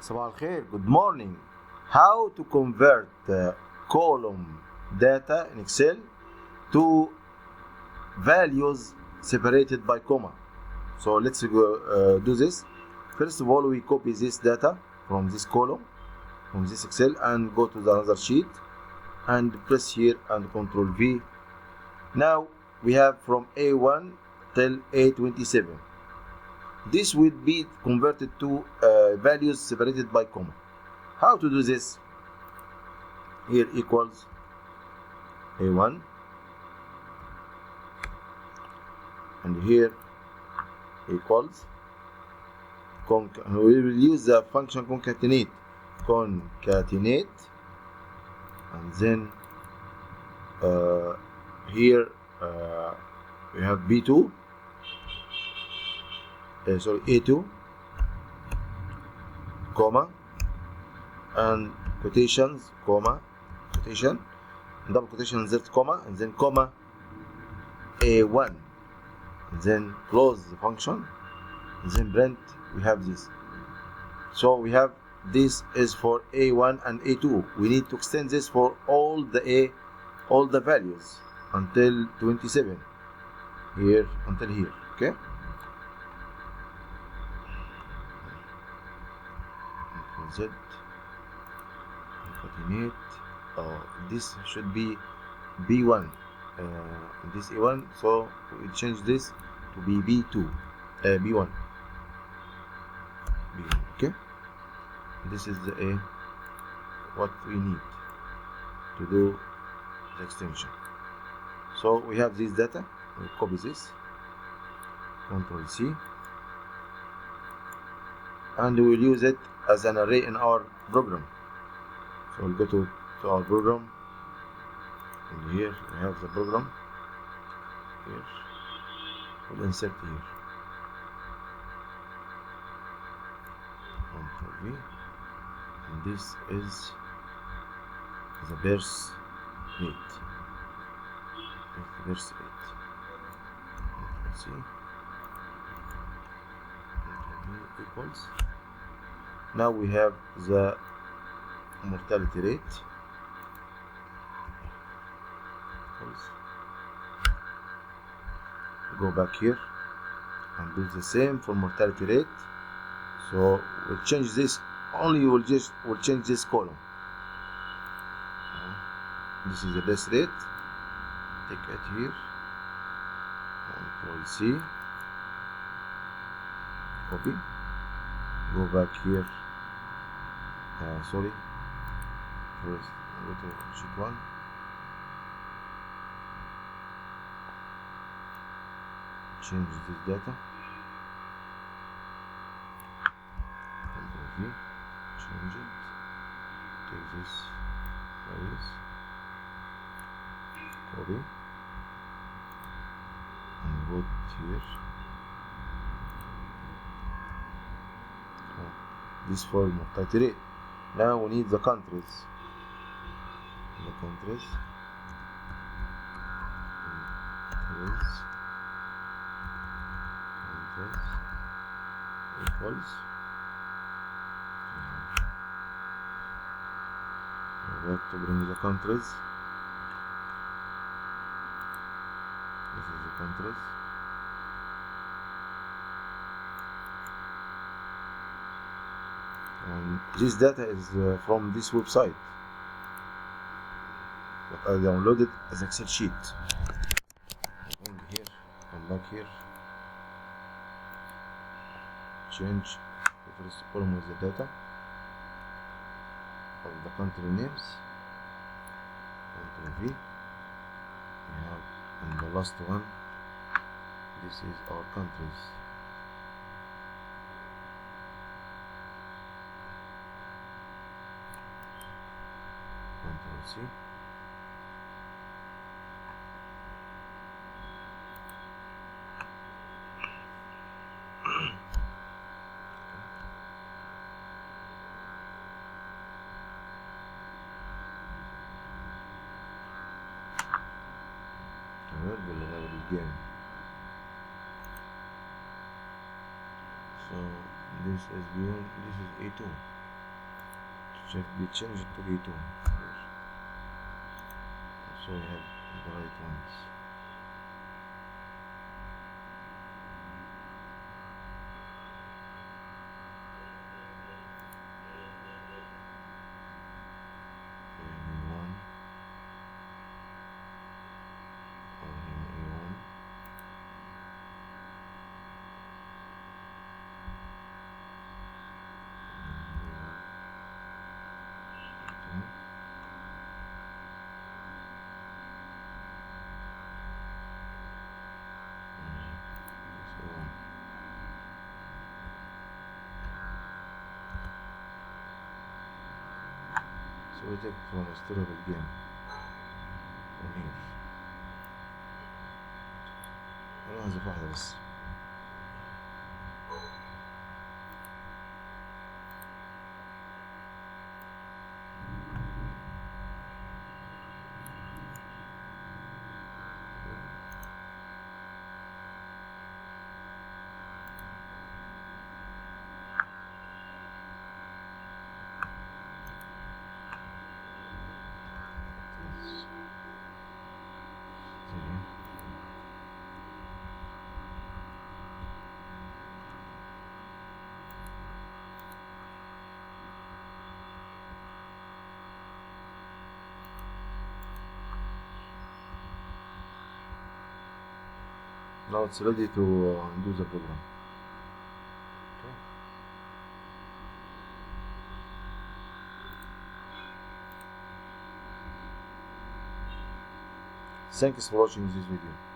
صباح الخير. Good morning. How to convert column data in Excel to values separated by comma. So let's go do this. First of all, we copy this data from this column, from this Excel, and go to the another sheet and press here and Control V. Now we have from A1 till A27. This will be converted to values separated by comma. How to do this? Here equals A1, and here equals we will use the function concatenate, and then here we have B2, A2, comma, and quotations, comma, quotation, double quotation, insert comma, and then comma, A1, and then close the function, and then print. We have this. So we have this is for A1 and A2. We need to extend this for all the values until 27. Here until here. Okay. Z. Concatenate. This should be B1. This A1. So we change this to be B2. B1. Okay, this is the what we need to do the extension. So we have this data. We copy this, Control C, and we will use it as an array in our program. So we'll go to our program, and here we have the program. Here we'll insert here. Control V, and this is the verse 8. Verse 8. Let's see. Control V equals. Now we have the mortality rate. Equals. Go back here and do the same for mortality rate. So we'll change this. Only we'll change this column. This is the best rate. Take it here. Control C. Copy. Go back here. Sorry. First, go to sheet 1. Change this data. Change it, take this values, copy, and put here. This for mortality rate. Now we need the countries. Countries equals. We have to bring the countries. This is the countries. And this data is from this website, but I downloaded as Excel sheet. Bring here, come back here, change the first column with the data of the country names. Control V. We have, and the last one, this is our countries. Control C. Again. So this is B1, this is A2. should be changed to B2. So we have the right ones. So we take from historical game from here. أنا هذا واحدة بس. Now it's ready to do the program. Okay. Thanks for watching this video.